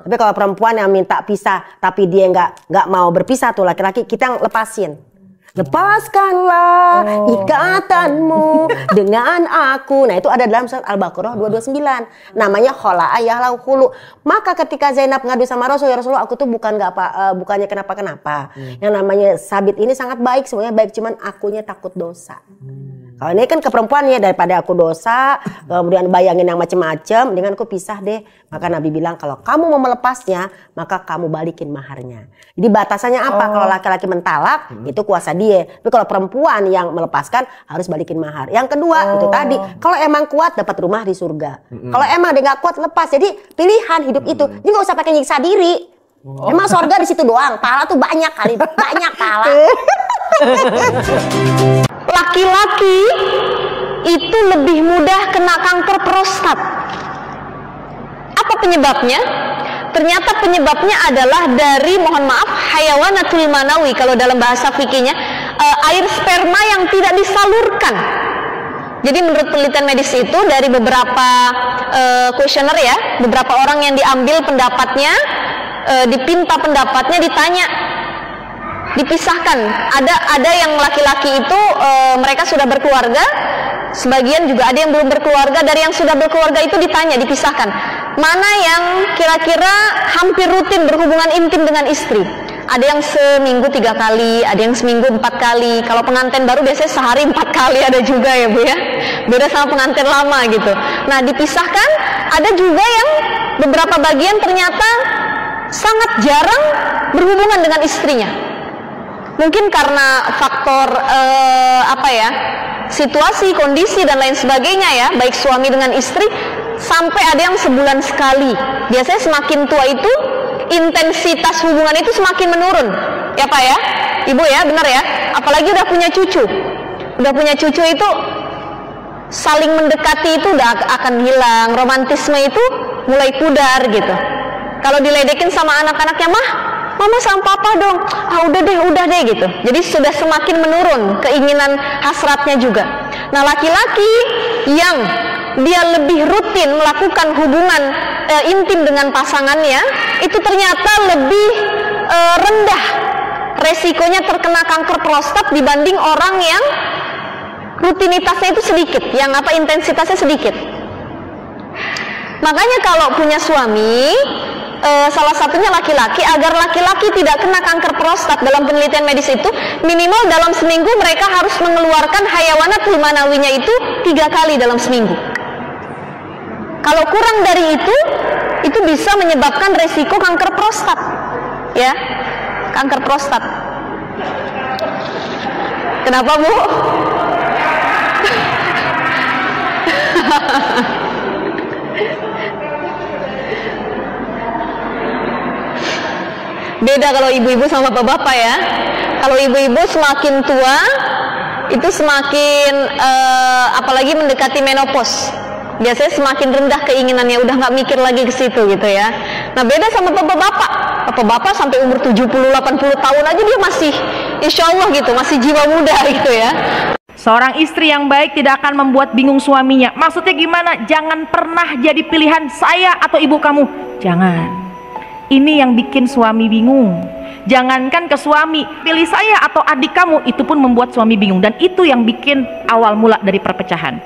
Tapi kalau perempuan yang minta pisah tapi dia nggak mau berpisah tuh laki-laki, kita yang lepasin. Lepaskanlah ikatanmu dengan aku. Nah itu ada dalam surat Al-Baqarah 229. Namanya khola'a yahlau khulu. Maka ketika Zainab ngadu sama Rasul, ya Rasulullah aku tuh bukannya kenapa-kenapa. Yang namanya Sabit ini sangat baik, semuanya baik, cuman akunya takut dosa. Kalau ini kan ke perempuan ya, daripada aku dosa, kemudian bayangin yang macem-macem, dengan aku pisah deh. Maka Nabi bilang kalau kamu mau melepasnya, maka kamu balikin maharnya. Jadi batasannya apa? Kalau laki-laki mentalak, itu kuasa dia. Tapi kalau perempuan yang melepaskan, harus balikin mahar. Yang kedua, itu tadi, kalau emang kuat dapat rumah di surga. Kalau emang dia gak kuat, lepas. Jadi pilihan hidup itu. Jadi gak usah pakai nyiksa diri. Emang surga di situ doang. Pahala tuh banyak kali, banyak pahala. Laki-laki itu lebih mudah kena kanker prostat. Apa penyebabnya? Ternyata penyebabnya adalah dari, mohon maaf, hayawanatul manawi kalau dalam bahasa fikihnya, air sperma yang tidak disalurkan. Jadi menurut penelitian medis itu dari beberapa kuesioner ya, beberapa orang yang diambil pendapatnya, dipinta pendapatnya, ditanya, dipisahkan. Ada yang laki-laki itu mereka sudah berkeluarga, sebagian juga ada yang belum berkeluarga. Dari yang sudah berkeluarga itu ditanya, dipisahkan, mana yang kira-kira hampir rutin berhubungan intim dengan istri. Ada yang seminggu 3 kali, ada yang seminggu 4 kali. Kalau pengantin baru biasanya sehari 4 kali ada juga ya Bu ya, beda sama pengantin lama gitu. Nah dipisahkan. Ada juga yang beberapa bagian ternyata sangat jarang berhubungan dengan istrinya. Mungkin karena faktor situasi, kondisi dan lain sebagainya ya, baik suami dengan istri, sampai ada yang sebulan sekali. Biasanya semakin tua itu intensitas hubungan itu semakin menurun. Ya Pak ya, Ibu ya, benar ya. Apalagi udah punya cucu. Udah punya cucu itu saling mendekati itu udah akan hilang, romantisme itu mulai pudar gitu. Kalau diledekin sama anak-anaknya, mah mama sama papa dong, udah deh gitu. Jadi sudah semakin menurun keinginan hasratnya juga. Nah laki-laki yang dia lebih rutin melakukan hubungan intim dengan pasangannya, itu ternyata lebih rendah resikonya terkena kanker prostat dibanding orang yang rutinitasnya itu sedikit, yang intensitasnya sedikit. Makanya kalau punya suami, salah satunya laki-laki, agar laki-laki tidak kena kanker prostat, dalam penelitian medis itu minimal dalam seminggu mereka harus mengeluarkan hayawanatul manawinya itu 3 kali dalam seminggu. Kalau kurang dari itu bisa menyebabkan resiko kanker prostat ya, kanker prostat. Kenapa Bu? Beda kalau ibu-ibu sama bapak-bapak ya. Kalau ibu-ibu semakin tua itu semakin apalagi mendekati menopause, biasanya semakin rendah keinginannya, udah nggak mikir lagi ke situ gitu ya. Nah beda sama bapak-bapak. Bapak-bapak sampai umur 70-80 tahun aja dia masih insya Allah gitu, masih jiwa muda gitu ya. Seorang istri yang baik tidak akan membuat bingung suaminya. Maksudnya gimana? Jangan pernah jadi pilihan saya atau ibu kamu. Jangan. Ini yang bikin suami bingung. Jangankan ke suami, pilih saya atau adik kamu, itu pun membuat suami bingung. Dan itu yang bikin awal mula dari perpecahan.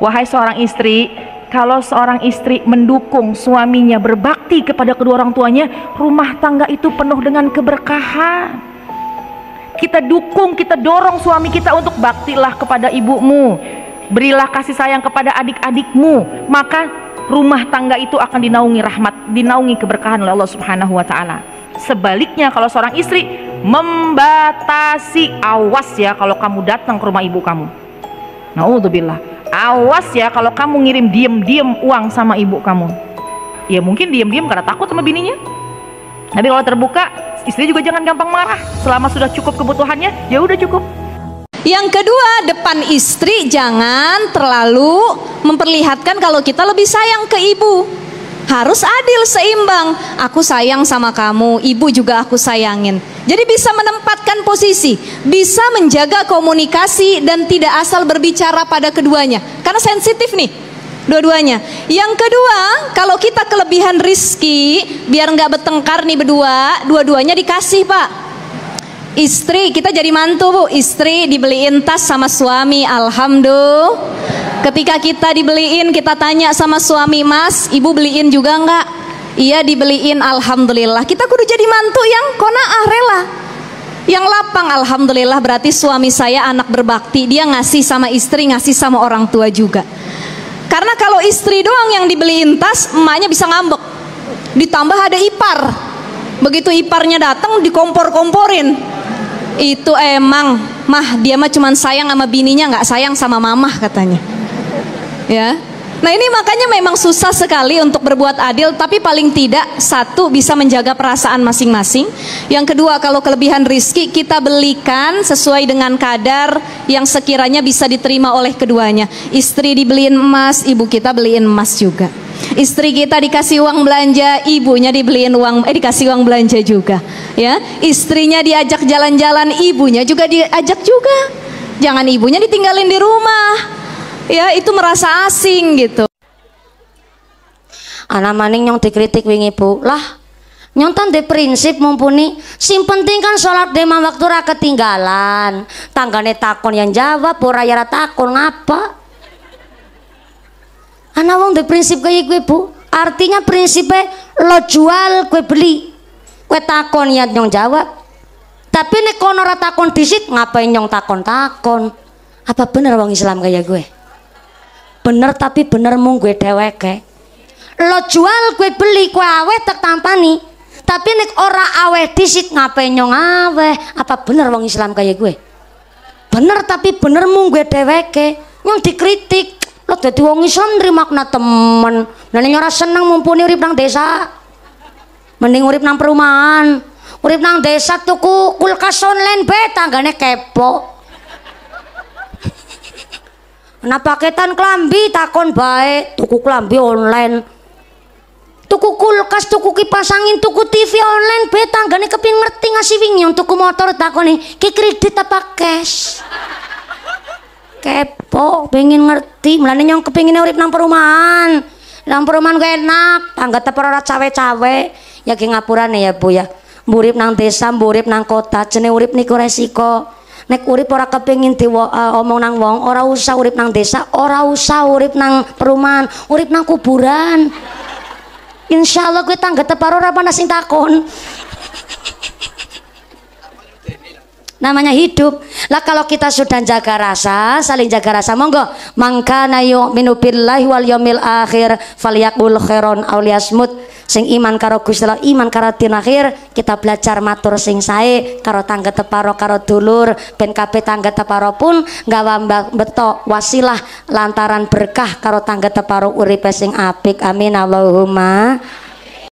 Wahai seorang istri, kalau seorang istri mendukung suaminya berbakti kepada kedua orang tuanya, rumah tangga itu penuh dengan keberkahan. Kita dukung, kita dorong suami kita untuk baktilah kepada ibumu, berilah kasih sayang kepada adik-adikmu, maka rumah tangga itu akan dinaungi rahmat, dinaungi keberkahan oleh Allah Subhanahu wa Ta'ala. Sebaliknya, kalau seorang istri membatasi, awas ya kalau kamu datang ke rumah ibu kamu. Naudzubillah. Awas ya kalau kamu ngirim diem-diem uang sama ibu kamu. Ya mungkin diem-diem karena takut sama bininya. Tapi kalau terbuka, istri juga jangan gampang marah. Selama sudah cukup kebutuhannya, ya udah cukup. Yang kedua, depan istri jangan terlalu memperlihatkan kalau kita lebih sayang ke ibu. Harus adil, seimbang. Aku sayang sama kamu, ibu juga aku sayangin. Jadi bisa menempatkan posisi, bisa menjaga komunikasi dan tidak asal berbicara pada keduanya. Karena sensitif nih. dua-duanya. Yang kedua, kalau kita kelebihan rizki, biar nggak bertengkar nih berdua, dua-duanya dikasih Pak. Istri, kita jadi mantu Bu, istri dibeliin tas sama suami, alhamdulillah. Ketika kita dibeliin, kita tanya sama suami, Mas, ibu beliin juga nggak? Iya dibeliin, alhamdulillah. Kita kudu jadi mantu yang qanaah, rela, yang lapang, alhamdulillah. Berarti suami saya anak berbakti, dia ngasih sama istri, ngasih sama orang tua juga. Karena kalau istri doang yang dibeliin tas, emaknya bisa ngambek. Ditambah ada ipar, begitu iparnya datang dikompor-komporin. Itu emang mah dia mah cuman sayang sama bininya, nggak sayang sama mamah katanya. Ya, nah ini makanya memang susah sekali untuk berbuat adil. Tapi paling tidak satu, bisa menjaga perasaan masing-masing. Yang kedua, kalau kelebihan rizki kita belikan sesuai dengan kadar yang sekiranya bisa diterima oleh keduanya. Istri dibeliin emas, ibu kita beliin emas juga. Istri kita dikasih uang belanja, ibunya dikasih uang belanja juga. Ya, istrinya diajak jalan-jalan, ibunya juga diajak juga. Jangan ibunya ditinggalin di rumah. Ya, itu merasa asing gitu. Anak maning nyong dikritik wingi Bu. Lah, nyong tan de prinsip mumpuni. Sing penting kan sholat lima waktu ra ketinggalan. Tanggane takon yang jawab, ora ya takon ngapa? Anak wong de prinsip kayak gue Bu. Artinya prinsipnya lo jual, gue beli. Gue takon ya nyong jawab. Tapi nek kono ra takon disit, ngapain nyong takon-takon? Apa bener wong Islam kayak gue? Bener, tapi bener mung gue dheweke. Lo jual gue beli, gue aweh tak tampani. Tapi nek ora aweh disit, ngapain nyong aweh? Apa bener wong Islam kayak gue? Bener, tapi bener mung gue dheweke. Nyong dikritik. Lo dadi wong Islam nrimakna temen. Nene ora seneng mumpuni urip nang desa. Mending urip nang perumahan. Urip nang desa tuku kulkas online be, tanggane kepo. Nah paketan klambi takon bae, tuku klambi online, tuku kulkas, tuku kipas angin, tuku TV online be, tanggane keping ngerti ngasih wingi. Tuku motor takoni ki kredit apa cash. Kepo pengen ngerti, mulane nyong kepingin urip nang perumahan. Nang perumahan gue enak, tangga tepar ora cawe-cawe. Ya ki ngapurane ya Bu ya. Urip nang desa, urip nang kota, jenenge urip niku resiko. Nek urip ora kepengin omong nang wong, ora usah urip nang desa, ora usah urip nang perumahan, urip nang kuburan. Insyaallah gue tangga tepar ora panas sing takon. Namanya hidup. Lah kalau kita sudah jaga rasa, saling jaga rasa, monggo. Mangkana yu'minu billahi wal yaumil akhir falyaqul khairon aw liyasmut. Sing iman karo Gusti Allah, iman karo dina akhir, kita belajar matur sing sae karo tangga teparo karo dulur, ben kabeh tangga teparo pun gawa beto wasilah lantaran berkah karo tangga teparo uripe sing apik. Amin Allahumma